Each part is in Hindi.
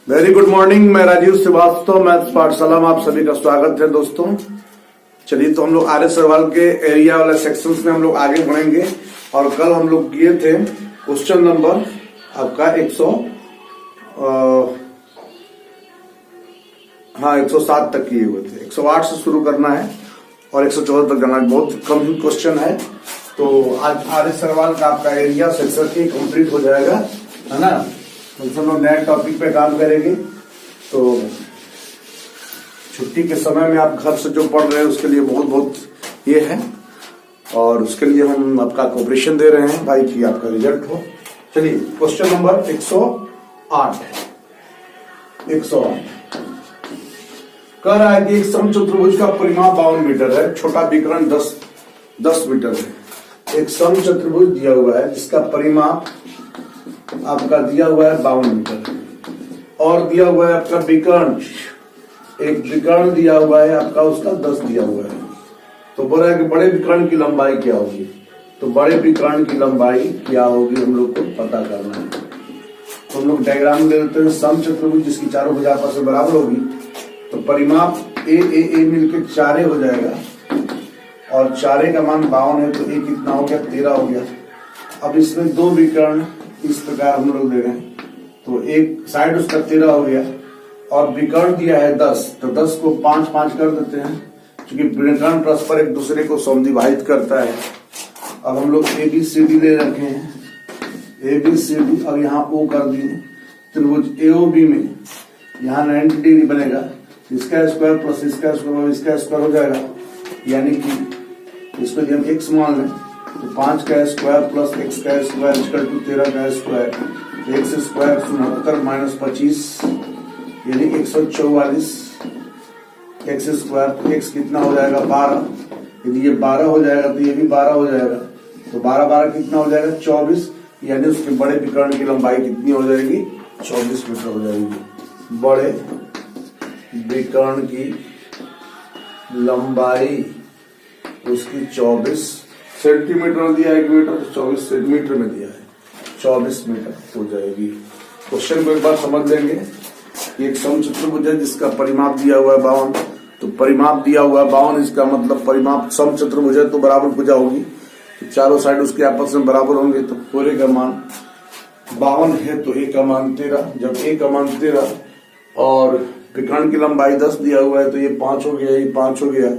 Very good morning. मैं राजीव श्रीवास्तव, मैथ्स पाठशाला में आप सभी का स्वागत है दोस्तों। चलिए, तो हम लोग आर्य सवाल के एरिया वाले सेक्शंस में हम लोग आगे बढ़ेंगे। और कल हम लोग किए थे क्वेश्चन नंबर आपका 107 तक किए हुए थे। 108 से शुरू करना है और 114 तक जाना है। बहुत कम ही क्वेश्चन है, तो आज आर्य सवाल का आपका एरिया सेक्शन ही कंप्लीट हो जाएगा, है ना। तो हम लोग नए टॉपिक पे काम करेंगे। तो छुट्टी के समय में आप घर से जो पढ़ रहे हैं उसके लिए बहुत बहुत ये है, और उसके लिए हम आपका कोऑपरेशन दे रहे हैं भाई कि आपका रिजल्ट हो। चलिए, क्वेश्चन नंबर 108 कह रहा है कि एक समचतुर्भुज का परिमाप 52 मीटर है, छोटा विकर्ण 10 मीटर है। एक समचतुर्भुज दिया हुआ है जिसका परिमाप आपका दिया हुआ है 52 मीटर, और दिया हुआ है आपका विकर्ण, एक विकर्ण दिया हुआ है आपका, उसका 10 दिया हुआ है। तो बोल रहा है कि बड़े विकर्ण की लंबाई क्या होगी। तो बड़े विकर्ण की लंबाई क्या होगी हम लोग को पता करना है। तो हम लोग डायग्राम ले लेते हैं। समचतुर्भुज जिसकी चारों भुजा आपस में बराबर होगी, तो परिमाप ए मिलकर 4 हो जाएगा, और 4 का मान 52 है, तो ए कितना हो गया, 13 हो गया। अब इसमें दो विकर्ण इस प्रकार हम लोग ले रहे हैं, तो एक साइड उसका 13 हो गया, और विकर्ण दिया है 10, तो 10 को 5 कर देते हैं, क्योंकि विकर्ण परस्पर एक दूसरे को समद्विभाजित करता है। अब हम लोग ABCD ले रखे हैं, ABCD, अब यहाँ O कर दिए। त्रिभुज AOB में यहाँ 90 डिग्री बनेगा, इसका स्क्वायर प्लस इसका स्क्वायर, इसका स्क्वायर हो जाएगा, यानी कि इसको यदि हम x मान लें तो 5 का स्क्वायर प्लस x का स्क्वायर इक्वल टू 13 का स्क्वायर, x स्क्वायर 69 माइनस 25 यानी 144, x स्क्वायर, तो x कितना हो जाएगा 12। यदि ये 12 हो जाएगा तो ये भी 12 हो जाएगा, तो 12 कितना हो जाएगा 24, यानी उसके बड़े विकर्ण की लंबाई कितनी हो जाएगी 24 मीटर हो जाएगी। बड़े विकर्ण की लंबाई उसकी 24 सेंटीमीटर में दिया है, 1 मीटर, तो 24 सेंटीमीटर में दिया है, 24 मीटर हो जाएगी। क्वेश्चन को एक बार समझ लेंगे। एक समचतुर्भुज है जिसका परिमाप दिया हुआ है 52, तो परिमाप दिया हुआ है 52, इसका मतलब परिमाप समचतुर्भुज है तो बराबर भुजा होगी, तो चारों साइड उसके आपस में बराबर होंगे, तो पूरे का मान 52 है, तो ए का मान 13। जब ए का मान 13 और विकर्ण की लंबाई 10 दिया हुआ है, तो ये 5 हो गया, ये 5 हो गया,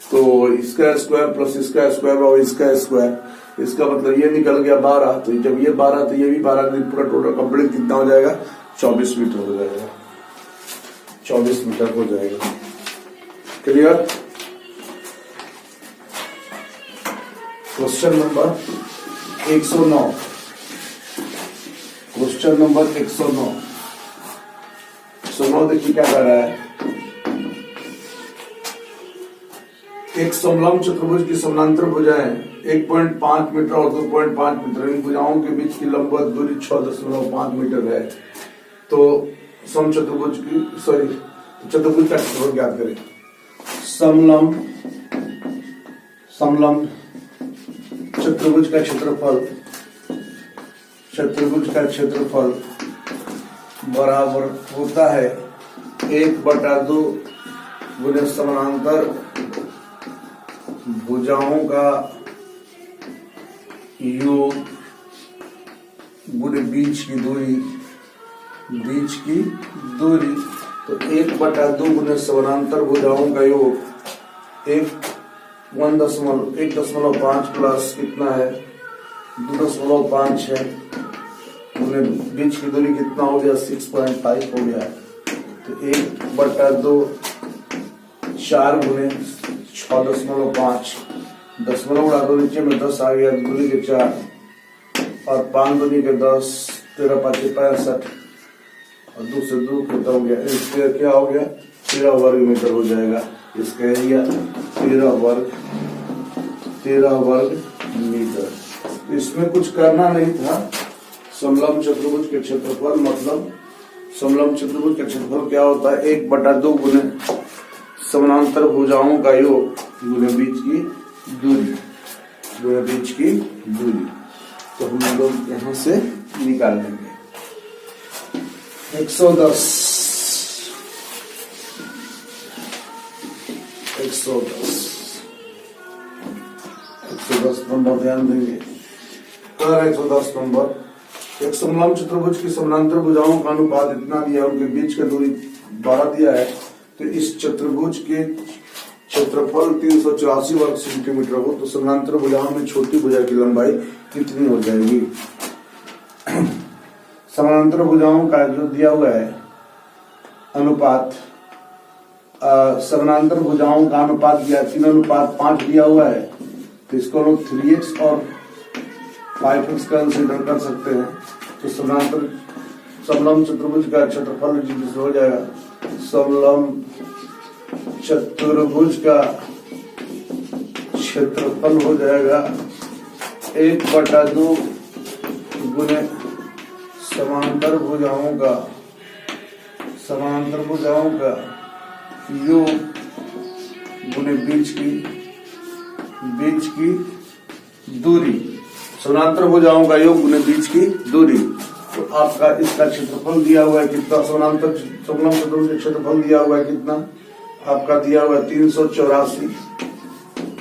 तो इसका स्क्वायर प्लस इसका स्क्वायर और इसका स्क्वायर, इसका मतलब ये निकल गया 12। तो जब ये 12 तो ये भी 12, पूरा टोटल कंप्लीट कितना हो जाएगा 24 मीटर हो जाएगा, 24 मीटर हो जाएगा। Clear. Question number 109, question number 109 देखिए क्या कर रहा है। एक समलंब चतुर्भुज की समानांतर भुजाएं 1.5 मीटर और 2.5 मीटर, इन भुजाओं के बीच की लंबवत दूरी 6.5 मीटर है। तो समचतुर्भुज की चतुर्भुज का क्षेत्रफल ज्ञात करें। समलंब चतुर्भुज का क्षेत्रफल बराबर होता है 1/2 गुने समानांतर भुजाओं का योग गुने बीच की दूरी। तो 1/2 गुने समानांतर भुजाओं का योग 1.5 प्लस कितना है 2.5 है, गुने बीच की दूरी कितना हो गया 6.5 हो गया। तो 1/2 4 गुने 6.5, दशमलव उड़ा दो, नीचे में 10 आ गया, दूरी के 4 और 5 दूनी के 10, 13 5 65, और 2 से 2 कितना हो गया, इसका क्या हो गया 13 वर्ग मीटर हो जाएगा। इसका एरिया 13 वर्ग मीटर। इसमें कुछ करना नहीं था। समलंब चतुर्भुज के क्षेत्रफल, मतलब समलंब चतुर्भुज का क्षेत्रफल क्या होता है 1/2 गुने समानांतर भुजाओं का योग गुने बीच की दूरी। तो हम लोग यहाँ से निकाल लेंगे। 110 नंबर ध्यान देंगे। कर 110 नंबर। एक समलंब चतुर्भुज की समानांतर भुजाओं का अनुपात इतना दिया, उनके बीच की दूरी 12 दिया है, तो इस चतुर्भुज के क्षेत्रफल 384 वर्ग सेंटीमीटर हो, तो समानांतर भुजाओं में छोटी भुजा की लंबाई कितनी हो जाएगी? समानांतर भुजाओं का जो दिया हुआ है अनुपात, समानांतर भुजाओं का अनुपात दिया 3:5 दिया हुआ है, तो इसको लोग 3x और 5x कंसीडर कर सकते हैं। तो समानांतर समलंब चतुर्भुज का क्षेत्रफल जिससे हो जाएगा, समलंब चतुर्भुज का क्षेत्रफल हो जाएगा 1/2 गुने समांतर भुजाओं का योग गुने बीच की दूरी। समांतर भुजाओं का योग गुने बीच की दूरी। तो आपका इसका क्षेत्रफल दिया हुआ है कितना? समलंब चतुर्भुज का क्षेत्रफल दिया हुआ है कितना? आपका दिया हुआ है 384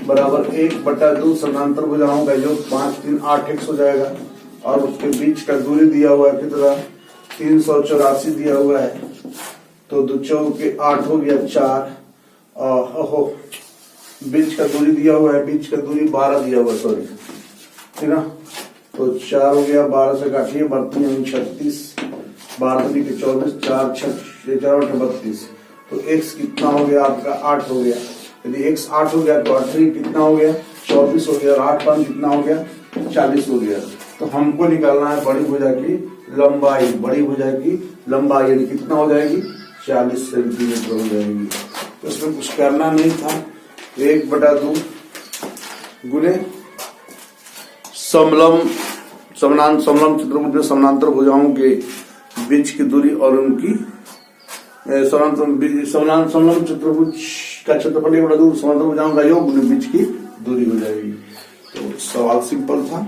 बराबर 1/2 समांतर भुजाओं का योग 5 3 8x हो जाएगा, और उसके बीच का दूरी दिया हुआ है कितना? 384 दिया हुआ है, तो 2 चौके 8 हो गया 4, और बीच का दूरी दिया हुआ है, बीच का दूरी 12 दिया हुआ है, सॉरी, ठीक ना। तो 4 हो गया, 12 से काटिए, 36, 12 के 24, 4 6 4 32, तो x कितना हो गया आपका? 8 हो गया। यदि x 8 हो गया तो 8 कितना हो गया? 24 हो गया, और 8 5 कितना हो गया? 40 हो गया। तो हमको निकालना है बड़ी भुजा की लंबाई। बड़ी भुजा की लंबाई यानी कितना हो जाएगी? 40 सेंटीमीटर हो जाएगी। तो इसमें कुछ करना नहीं था, 1/2 गुने समलंब चतुर्भुज में समानांतर भुजाओं के बीच की दूरी और उनकी समलंब चतुर्भुज का क्षेत्रफल 1/2 समांतर भुजाओं का योग गुने बीच की दूरी हो जाएगी। तो सवाल सिंपल था।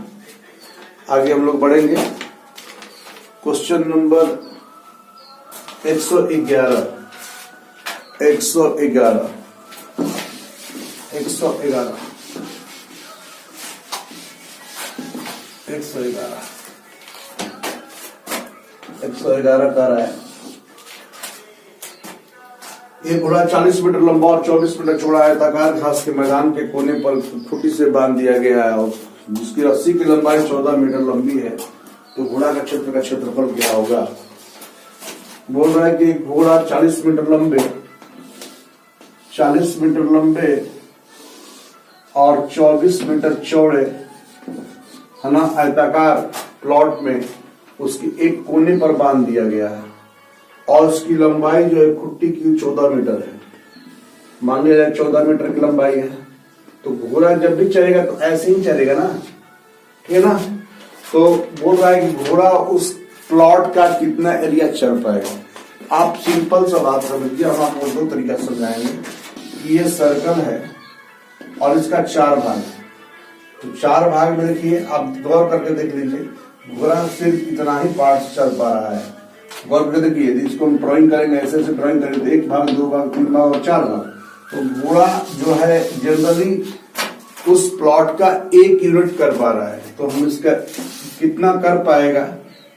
आगे हम लोग बढ़ेंगे। क्वेश्चन नंबर 111 कर रहा है। ये घोड़ा 40 मीटर लंबा और 24 मीटर चौड़ा आयताकार घास के मैदान के कोने पर खूंटी से बांध दिया गया है, और जिसकी रस्सी की लंबाई 14 मीटर लंबी है, तो घोड़ा का क्षेत्रफल क्या होगा? बोल रहा है कि घोड़ा 40 मीटर लंबे और 24 मीटर चौड़े, है ना, आयताकार प्लॉट में उसकी एक कोने पर बांध दिया गया है, और उसकी लंबाई जो है खुट्टी की 14 मीटर है। मान लिया जाए 14 मीटर की लंबाई है, तो घोड़ा जब भी चलेगा तो ऐसे ही चलेगा ना, ठीक है ना। तो बोल रहा है कि घोड़ा उस प्लॉट का कितना एरिया चल पाएगा। आप सिंपल सा बात समझिए, हम आपको 2 तरीका समझाएंगे कि ये सर्कल है और इसका 4 भाग है। तो 4 भाग में देखिए, आप गौर करके देख लीजिए, घोड़ा सिर्फ इतना ही पार्ट चल पा रहा है। गौर करके देखिए, इसको हम ड्राइंग करेंगे, ऐसे ड्राइंग करेंगे, 1 भाग 2 भाग 3 भाग और 4 भाग। तो घोड़ा जो है जनरली उस प्लॉट का 1 यूनिट कर पा रहा है, तो हम इसका कितना कर पाएगा?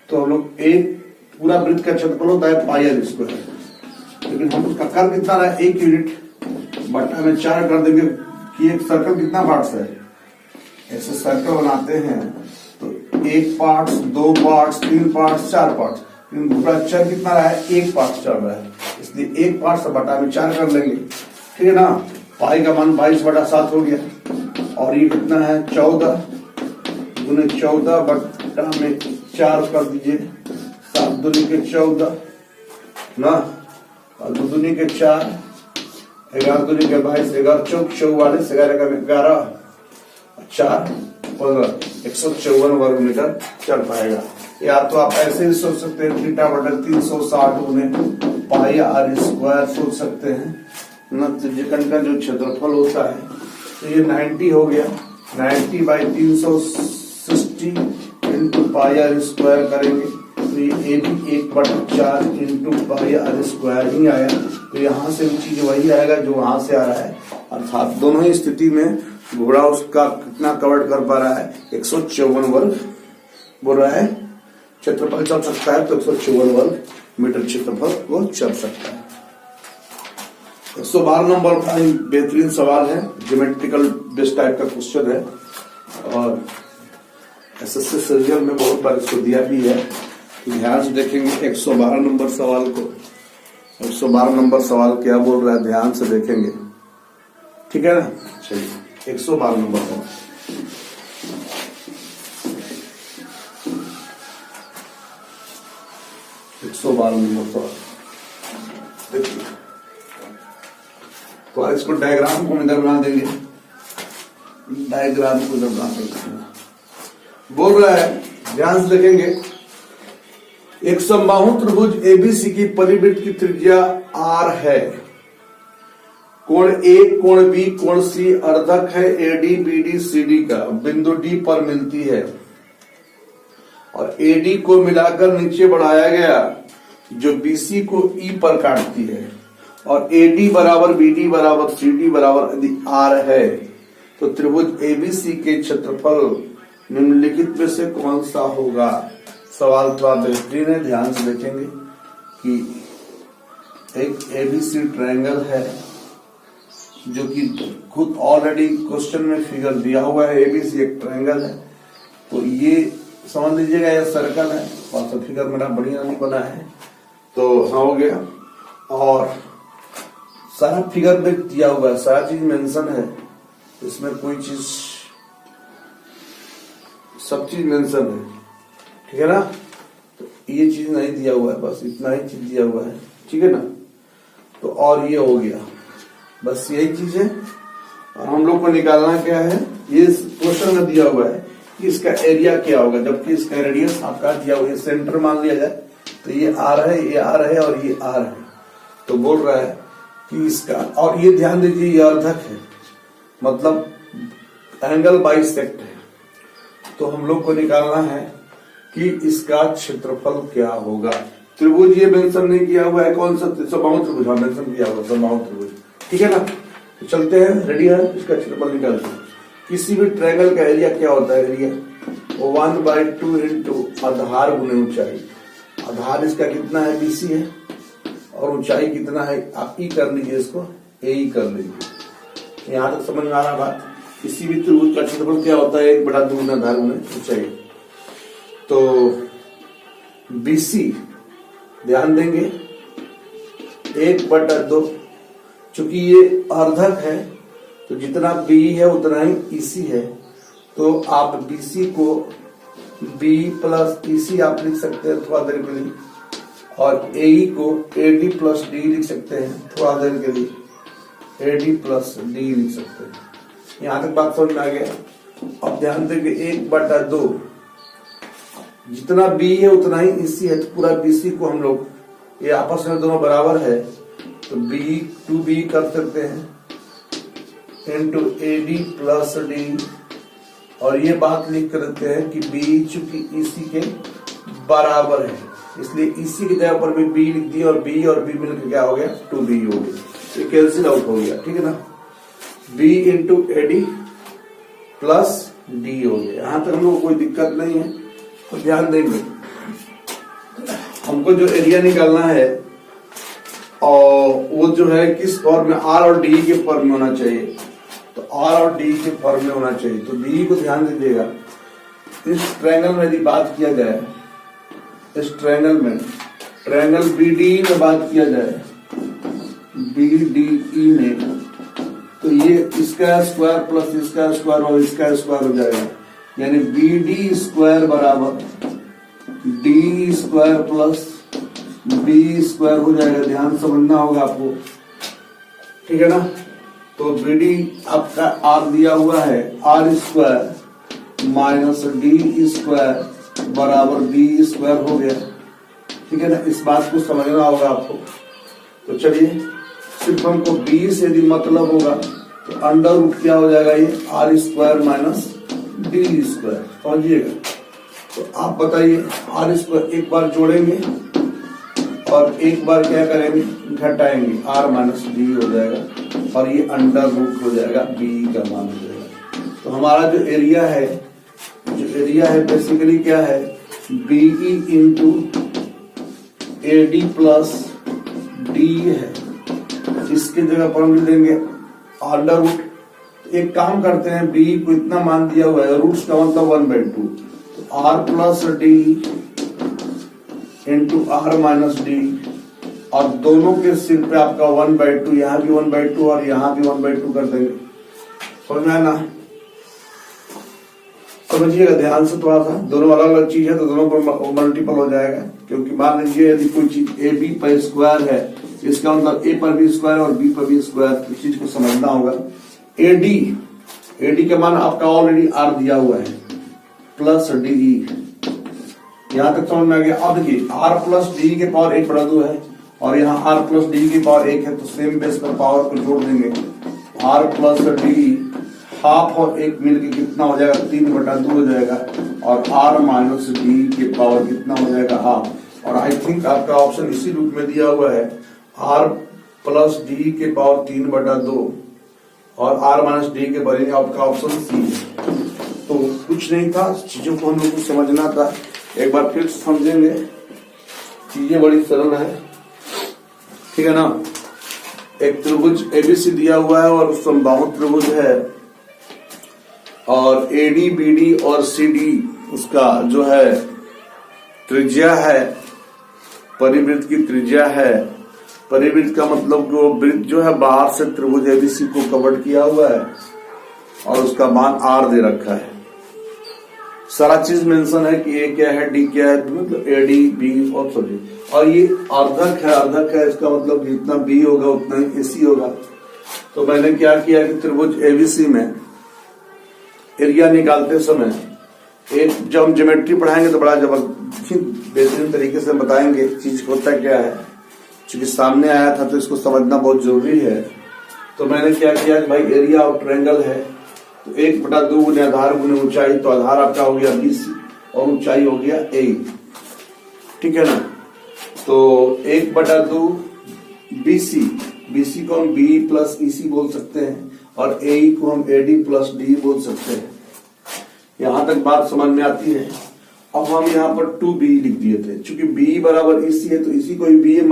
तो हम लोग एक पूरा वृत्त का क्षेत्रफल होता है पायर स्क्वायर, लेकिन हम उसका कर कितना रहा है? 1 यूनिट बटा में 4 कर देंगे कि एक सर्कल कितना पार्ट्स है। ऐसे सर्कल बनाते हैं तो 1 पार्ट्स 2 पार्ट्स 3 पार्ट्स 4 पार्ट्स, लेकिन घोड़ा चल कितना रहा है? 1 पार्ट चल रहा है, इसलिए 1 पार्ट बटा में 4 कर लेंगे, ठीक है ना। पाई का मान 22/7 हो गया, और ये कितना है? 14 गुने 14 बटा में 4 कर दीजिए, 7 दूनी के 14 ना, और 2 दूनी के 4, 11 दूनी के 22, 11 चौक 44, 11 का 11, 4 15, 154 वर्ग मीटर चल पाएगा। या तो आप ऐसे ही सोच सकते हैं, θ/360 गुने पाई r स्क्वायर सोच सकते हैं ना। त्रिज्यखंड का जो क्षेत्रफल होता है, तो ये 90 हो गया, 90/360 इंटू पाई r स्क्वायर करेंगे, तो ये ए भी 1/4 इंटू पाई आर स्क्वायर ही आया। तो यहाँ से भी चीज वही आएगा जो वहां से आ रहा है, अर्थात दोनों ही स्थिति में घोड़ा उसका कितना कवर कर पा रहा है, 154 वर्ग बोल रहा है। क्षेत्रफल चल सकता है तो 154 वर्ग मीटर क्षेत्रफल वो चल सकता है। 112 नंबर का बेहतरीन सवाल है, ज्योमेट्रिकल बेस्ड टाइप का क्वेश्चन है और एसएससी सर्जिकल में बहुत बार इसको दिया भी है। ध्यान से देखेंगे 112 नंबर सवाल को। 112 नंबर सवाल क्या बोल रहा है, ध्यान से देखेंगे, ठीक है ना। चलिए 112 नंबर सवाल, देखिए। तो इसको डायग्राम को हम इधर बना देंगे, डायग्राम को इधर बना देंगे। बोल रहा है, ध्यान से देखेंगे, एक समबाहु त्रिभुज एबीसी की परिवृत्त की त्रिज्या आर है। कोण ए, कोण बी, कोण सी अर्धक है एडी बीडी सीडी का, बिंदु डी पर मिलती है और एडी को मिलाकर नीचे बढ़ाया गया जो बीसी को ई पर काटती है और एडी बराबर बीडी बराबर सीडी बराबर यदि आर है तो त्रिभुज एबीसी के क्षेत्रफल निम्नलिखित में से कौन सा होगा। सवाल थोड़ा बेहतरीन है, ध्यान से देखेंगे कि एक एबीसी ट्रायंगल है जो कि खुद ऑलरेडी क्वेश्चन में फिगर दिया हुआ है। एबीसी एक ट्रायंगल है, तो ये समझ लीजिएगा ये सर्कल है और तो फिगर मेरा बढ़िया नहीं बना है, तो हाँ हो गया। और सारा फिगर में दिया हुआ है, सारा चीज मेंशन है, इसमें कोई चीज, सब चीज मेंशन है, ठीक है ना। तो ये चीज नहीं दिया हुआ है, बस इतना ही चीज दिया हुआ है, ठीक है ना। तो और ये हो गया, बस यही चीज है। और हम लोग को निकालना क्या है, ये क्वेश्चन में दिया हुआ है कि इसका एरिया क्या होगा, जबकि इसका रेडियस आपका दिया हुआ है, सेंटर मान लिया जाए तो ये आर है, ये आर है और ये आर है। तो बोल रहा है कि इसका, और ये ध्यान दीजिए ये अर्धक है, मतलब एंगल बाइसेक्ट है। तो हम लोग को निकालना है कि इसका क्षेत्रफल क्या होगा। त्रिभुज ये मेंशन नहीं किया हुआ है, कौन सा समबाहु त्रिभुज, हाँ मेंशन किया हुआ समबाहु त्रिभुज, ठीक है ना। तो चलते हैं, रेडी है, इसका क्षेत्रफल निकालते हैं। किसी भी ट्रायंगल का एरिया क्या होता है, एरिया 1/2 इंटू आधार गुने ऊंचाई। आधार इसका कितना है, बीसी है, और ऊंचाई कितना है, आप ई कर लीजिए, इसको ए ई कर लीजिए। यहां तक समझ में आ रहा बात। किसी भी त्रिभुज का क्षेत्रफल क्या होता है, 1/2 आधार गुने ऊंचाई। तो बीसी ध्यान देंगे 1/2, चूंकि ये अर्धक है तो जितना बी है उतना ही ईसी है, तो आप बीसी को बी प्लस ईसी आप लिख सकते हैं थोड़ा देर के लिए, और एई को एडी प्लस डी लिख सकते हैं थोड़ा देर के लिए, एडी प्लस डी लिख सकते हैं। यहां तक बात समझ में आ गया। अब ध्यान देंगे 1/2, जितना बी है उतना ही ईसी है, तो पूरा बीसी को हम लोग, ये आपस में दोनों बराबर है तो बी टू बी कर सकते हैं इंटू एडी प्लस डी, और ये बात लिख कर देते हैं कि बी चूंकि ईसी के बराबर है इसलिए ईसी की जगह पर भी बी लिख दिया और बी मिलकर क्या हो गया, 2b हो गया, ये कैंसिल आउट हो गया, ठीक है ना। b into AD plus D हो गया। यहां तक हम लोग कोई दिक्कत नहीं है। तो ध्यान देंगे, हमको जो एरिया निकालना है और वो जो है किस फॉर्म में, आर और डी के फॉर्म में होना चाहिए। तो आर और डी के फॉर्म में होना चाहिए। तो डी को ध्यान दीजिएगा, इस ट्रायंगल में यदि बात किया जाए, इस ट्रायंगल में, ट्रायंगल बीडी में बात किया जाए, बीडीई में, तो ये इसका स्क्वायर प्लस इसका स्क्वायर और इसका स्क्वायर हो जाएगा, यानी बीडी स्क्वायर बराबर D square plus B square हो जाएगा। ध्यान समझना होगा आपको, ठीक है ना। तो बीडी आपका आर दिया हुआ है, R square minus D square बराबर बी स्क्वायर हो गया, ठीक है ना। इस बात को समझना होगा आपको। तो चलिए, सिर्फ हमको बी से यदि मतलब होगा तो अंडर रूट क्या हो जाएगा, ये R square minus D square, समझिएगा। तो आप बताइए, आर इसको एक बार जोड़ेंगे और एक बार क्या करेंगे, घटाएंगे, आर माइनस डी हो जाएगा और ये अंडर रूट हो जाएगा, बी का मान हो जाएगा। तो हमारा जो एरिया है बेसिकली क्या है, BE into A D plus D है। इसकी जगह पर हम लिख देंगे अंडर रूट। एक काम करते हैं, बी को इतना मान दिया हुआ है, रूट्स का मतलब 1/2, तो R plus D into R minus D, और दोनों के सिर पे आपका 1/2, यहां भी 1/2 और यहां भी 1/2 कर देंगे। समझ में आया ना? समझिएगा ध्यान से थोड़ा सा, दोनों अलग अलग चीज है तो दोनों पर मल्टीपल हो जाएगा। क्योंकि मान लीजिए यदि कोई चीज ए बी पर स्क्वायर है, इसका मतलब ए पर भी स्क्वायर और बी पर भी स्क्वायर, इस चीज को समझना होगा। एडी का मान आपका ऑलरेडी आर दिया हुआ है, प्लस डीई, यहां तक समझ में आ गया। अब देखिए आर प्लस डी के पावर 1/2 है और यहाँ आर प्लस डी की पावर 1 है, तो सेम बेस पर पावर को जोड़ देंगे। आर प्लस डी हाफ और 1 मिलके कितना हो जाएगा, 3/2 हो जाएगा, और आर माइनस डी के पावर कितना हो जाएगा, हाफ। और आई थिंक आपका ऑप्शन इसी रूप में दिया हुआ है, आर प्लस डी के पावर 3/2 और आर माइनस डी के बारे में आपका ऑप्शन सी है। तो कुछ नहीं था, चीजों को हम लोग को समझना था। एक बार फिर समझेंगे, चीजें बड़ी सरल है, ठीक है ना। एक त्रिभुज एबीसी दिया हुआ है और समबाहु त्रिभुज है, और एडी बीडी और सीडी उसका जो है त्रिज्या है, परिवृत्त की त्रिज्या है। परिवृत्त का मतलब वो वृत्त जो है बाहर से त्रिभुज एबीसी को कवर किया हुआ है और उसका मान आर दे रखा है। सारा चीज मेंशन है कि ए क्या है, डी क्या है, मतलब ए डी बी और सभी। और ये अर्धक है, इसका मतलब जितना बी होगा उतना ही एसी होगा। तो मैंने क्या किया कि त्रिभुज एबीसी में एरिया निकालते समय एक, जब हम ज्योमेट्री पढ़ाएंगे तो बड़ा जबरदस्त बेहतरीन तरीके से बताएंगे चीज होता क्या है। क्योंकि सामने आया था तो इसको समझना बहुत जरूरी है। तो मैंने क्या किया कि भाई एरिया ऑफ ट्रायंगल है, तो 1/2 गुने आधार गुने ऊंचाई, तो आधार आपका हो गया BC और ऊंचाई हो गया A, ठीक है ना। तो 1/2 BC को हम B प्लस EC बोल सकते हैं और AE को हम AD प्लस D बोल सकते हैं। यहां तक बात समझ में आती है। अब हम यहाँ पर 2B लिख दिए थे, चूंकि B बराबर EC है तो इसी को भी B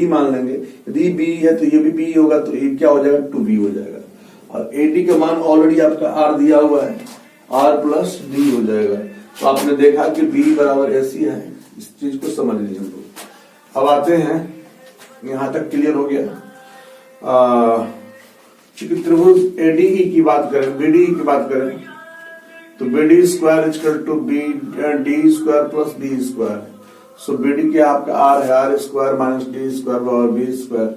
मान लेंगे। यदि B है तो ये भी B होगा, तो ये क्या हो जाएगा, 2B हो जाएगा। और AD का मान ऑलरेडी आपका R दिया हुआ है, R प्लस D हो जाएगा। तो आपने देखा कि B बराबर AC है, इस चीज को समझ लीजिए हम लोग। अब आते हैं, यहां तक क्लियर हो गया। चूंकि त्रिभुज ADE की बात करें, BDE की बात करें, तो BD square equal to BD square plus D square. So BD क्या आपका R है, R square minus D square बराबर B स्क्वायर।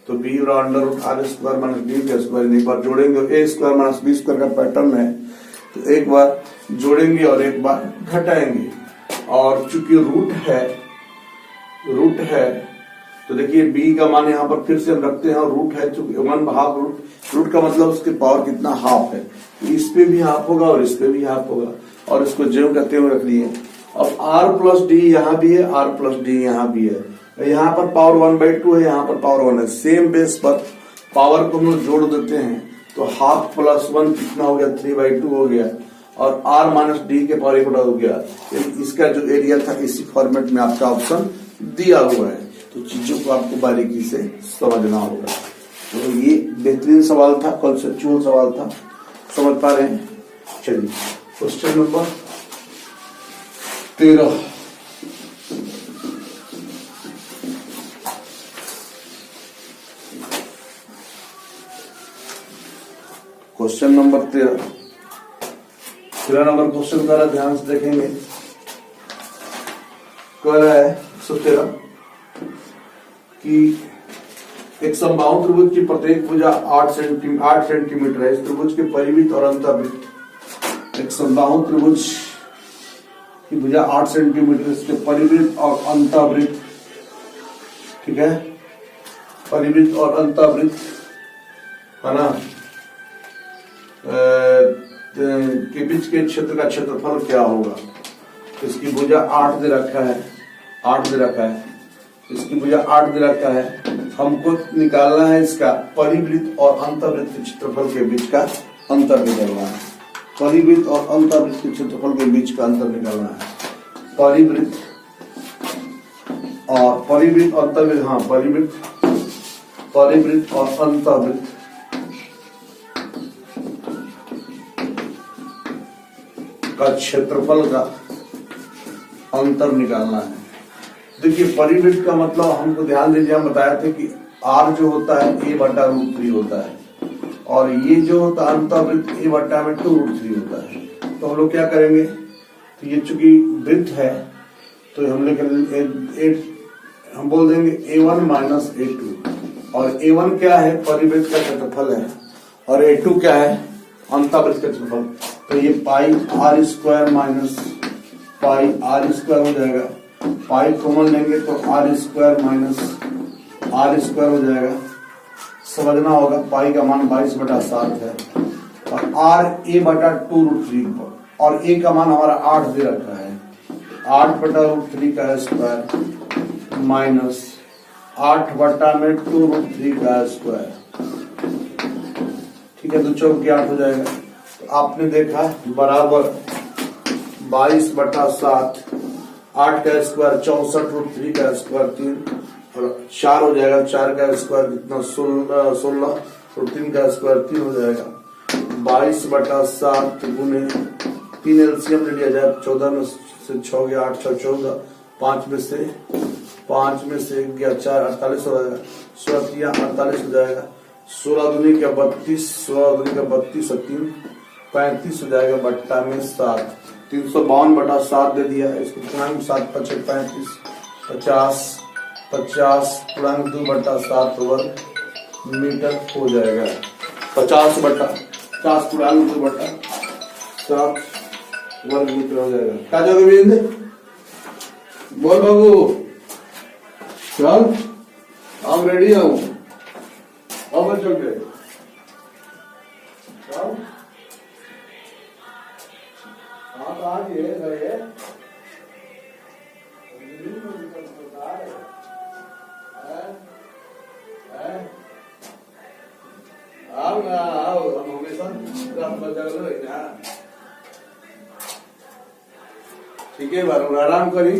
तो B under root R square minus D का स्क्वायर, एक बार जोड़ेंगे, A square minus B square का पैटर्न है, तो एक बार जोड़ेंगे और एक बार घटाएंगे। और चूंकि रूट है तो देखिए B का मान यहाँ पर फिर से हम रखते हैं, और रूट है चूंकि 1/2 रूट का मतलब उसके पावर कितना, हाफ है। तो इस पे भी हाफ होगा और इस पे भी हाफ होगा, और इसको ज्यों करते हुए रख लिए। अब R प्लस डी यहाँ भी है, R प्लस डी यहाँ भी है, यहाँ पर पावर 1/2 है, यहाँ पर पावर 1 है। सेम बेस पर पावर को हम लोग जोड़ देते हैं, तो हाफ प्लस 1 कितना हो गया, 3/2 हो गया, और R माइनस डी के पावर 1 हो गया। इसका जो एरिया था इसी फॉर्मेट में आपका ऑप्शन दिया हुआ है। तो चीजों को आपको बारीकी से समझना होगा। तो ये बेहतरीन सवाल था, कॉन्सेप्चुअल सवाल था, समझ पा रहे हैं। चलिए question number 13। Question number 13 number question द्वारा ध्यान से देखेंगे। कह रहा है 113 कि एक समबाहु त्रिभुज की प्रत्येक भुजा 8 सेंटीमीटर है। इस त्रिभुज के परिवृत्त और अंतर्वृत्त, एक समबाहु त्रिभुज की भुजा 8 सेंटीमीटर, इसके परिवृत्त और अंतर्वृत्त, ठीक है, परिवृत्त और अंतर्वृत्त है ना, के बीच के क्षेत्र का क्षेत्रफल क्या होगा। इसकी भुजा 8 दे रखा है, 8 दे रखा है, इसकी भुजा 8 दे रखा है। हमको निकालना है इसका परिवृत्त और अंतर्वृत्त के क्षेत्रफल के बीच का अंतर निकालना है। परिवृत्त और अंतर्वृत्त के क्षेत्रफल के बीच का अंतर निकालना है। परिवृत्त और अंतर्वृत्त, हाँ परिवृत्त और अंतर्वृत्त का क्षेत्रफल का अंतर निकालना है। देखिए परिवृत्त का मतलब हमको ध्यान दीजिए, हम बताए थे कि r जो होता है a/√3 होता है और ये जो होता है अंतर्वृत्त a/√2√3 होता है। तो हम लोग क्या करेंगे, तो ये चूंकि वृत्त है तो हम बोल देंगे a1 माइनस a2 और a1 क्या है, परिवृत्त का क्षेत्रफल है और a2 क्या है, अंतर्वृत्त का क्षेत्रफल। तो ये पाई r square minus pi r square हो जाएगा, पाई कॉमन लेंगे तो r square minus r square हो जाएगा। समझना होगा पाई का मान 22/7 है और r a/√3 और a का मान हमारा 8 दे रखा है, 8/√3 का स्क्वायर माइनस 8/√3 का स्क्वायर। ठीक है, तो 4 के 8 हो जाएगा। तो आपने देखा बराबर 22/7, 8 का स्क्वायर 64√3 का स्क्वायर 3 और 4 हो जाएगा, 4 का स्क्वायर कितना 16 का स्क्वायर 3 हो जाएगा। 22/7 गुने 3 एलसीएम ले लिया जाए, 14 में से 6 गया 8 6 14, 5 में से 1 गया 4 48 हो जाएगा, 16 48 हो जाएगा, 16 दूनी का 32, 16 दूनी का 32 और 3 35 हो जाएगा बट्टा में 7, 352/7 दे दिया। इसको पूर्णांक 7 × 5 35, 50 50 पूर्णांक 2/7 वर्ग मीटर हो जाएगा। 50 पूर्णांक 2/7 वर्ग मीटर हो जाएगा। क्या जाओगे बिंद, बोल बाबू, चल हम रेडी हूँ, अब चल गए ठीक है, आराम करी।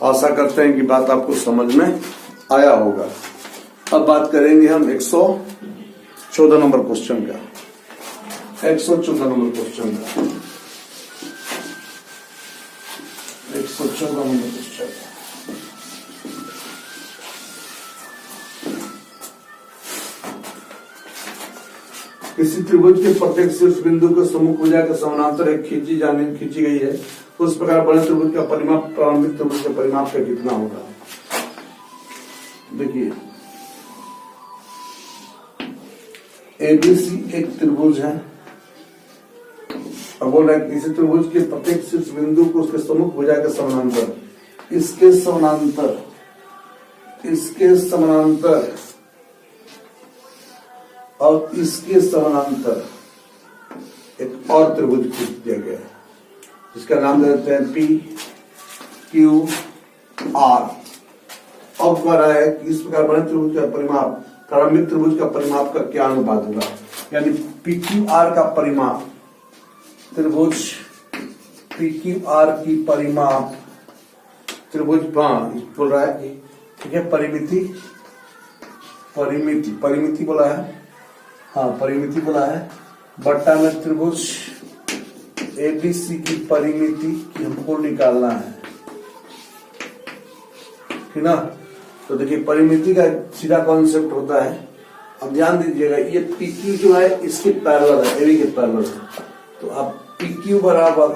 आशा करते हैं कि बात आपको समझ में आया होगा। अब बात करेंगे हम 114 नंबर क्वेश्चन का। 114 नंबर क्वेश्चन का 114 नंबर क्वेश्चन। किसी त्रिभुज के प्रत्येक शीर्ष बिंदु के सम्मुख भुजा के समानांतर एक खींची गई है, उस प्रकार बड़े त्रिभुज का परिमाप प्रारंभिक त्रिभुज के परिमाप का कितना होगा। देखिए एबीसी एक त्रिभुज है और बोल रहा है किसी त्रिभुज के प्रत्येक शीर्ष बिंदु को उसके सम्मुख भुजा के समानांतर, इसके समानांतर और इसके समानांतर एक और त्रिभुज खींच दिया गया है, जिसका नाम देते हैं पी क्यू आर। अब कह रहा है कि इस प्रकार बने त्रिभुज का परिमाप प्रारंभिक त्रिभुज का परिमाप का क्या अनुपात होगा, यानी पी क्यू आर का परिमाप, त्रिभुज पी क्यू आर की परिमाप त्रिभुज बोल रहा है, ठीक है, परिमिति बोला है, हाँ परिमिति बोला है, बट्टा में त्रिभुज एबीसी की परिमिति की हमको निकालना है, ठीक ना। तो देखिए परिमिति का सीधा कॉन्सेप्ट होता है, अब ध्यान दीजिएगा, ये पी क्यू जो है इसके पैरेलल है, एबी के पैरेलल है, तो अब पी क्यू बराबर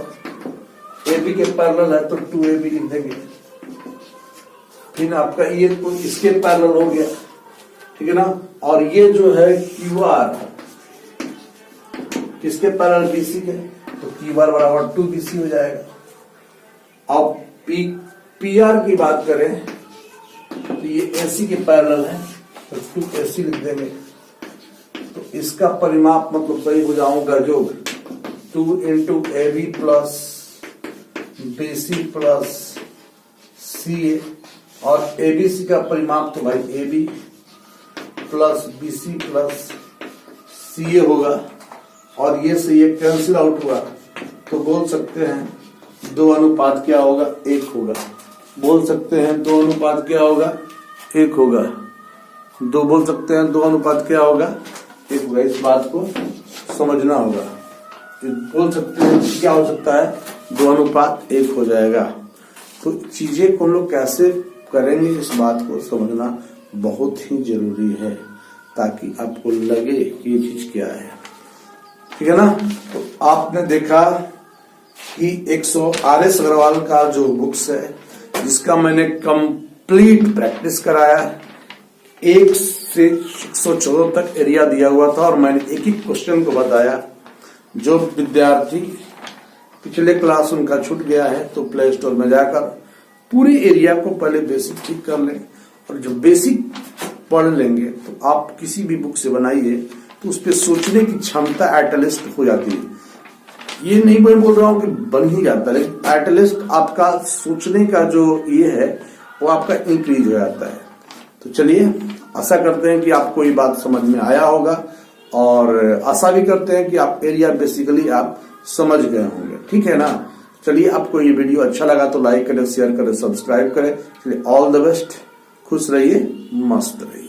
एबी के पैरेलल है तो 2ab लिख देंगे, फिर आपका ये तो इसके पैरेलल हो गया, ठीक है ना। और ये जो है क्यू आर किसके पैरेलल, बीसी के, तो P बार बराबर 2BC हो जाएगा। अब PR की बात करें तो ये AC के पैरेलल है तो 2AC लिख देंगे, तो इसका परिमाप मतलब सही हो जाऊंगा जो 2 into AB plus BC plus CA, और ABC का परिमाप तो भाई AB plus BC plus CA होगा, और ये से ये कैंसिल आउट हुआ तो बोल सकते हैं 2 अनुपात क्या होगा, 1 होगा। बोल सकते हैं 2 अनुपात क्या होगा, 1 होगा। बोल सकते हैं 2 अनुपात क्या होगा, 1 होगा। इस बात को समझना होगा। बोल सकते हैं क्या हो सकता है, 2 अनुपात 1 हो जाएगा। तो चीजें को हम लोग कैसे करेंगे, इस बात को समझना बहुत ही जरूरी है ताकि आपको लगे कि ये चीज क्या है। ठीक है ना। तो आपने देखा कि 100 RS अग्रवाल का जो बुक्स है जिसका मैंने कंप्लीट प्रैक्टिस कराया, 1 से 114 तक एरिया दिया हुआ था और मैंने एक एक क्वेश्चन को बताया। जो विद्यार्थी पिछले क्लास उनका छूट गया है तो प्ले स्टोर में जाकर पूरे एरिया को पहले बेसिक ठीक कर लें, और जब बेसिक पढ़ लेंगे तो आप किसी भी बुक से बनाइए तो उस पर सोचने की क्षमता एटलिस्ट हो जाती है। ये नहीं मैं बोल रहा हूं कि बन ही जाता है, लेकिन एटलिस्ट आपका सोचने का जो ये है वो आपका इंक्रीज हो जाता है। तो चलिए, आशा करते हैं कि आपको ये बात समझ में आया होगा, और आशा भी करते हैं कि आप एरिया बेसिकली आप समझ गए होंगे। ठीक है ना। चलिए, आपको ये वीडियो अच्छा लगा तो लाइक करें, शेयर करें, सब्सक्राइब करें। चलिए, ऑल द बेस्ट। खुश रहिए, मस्त रहिए।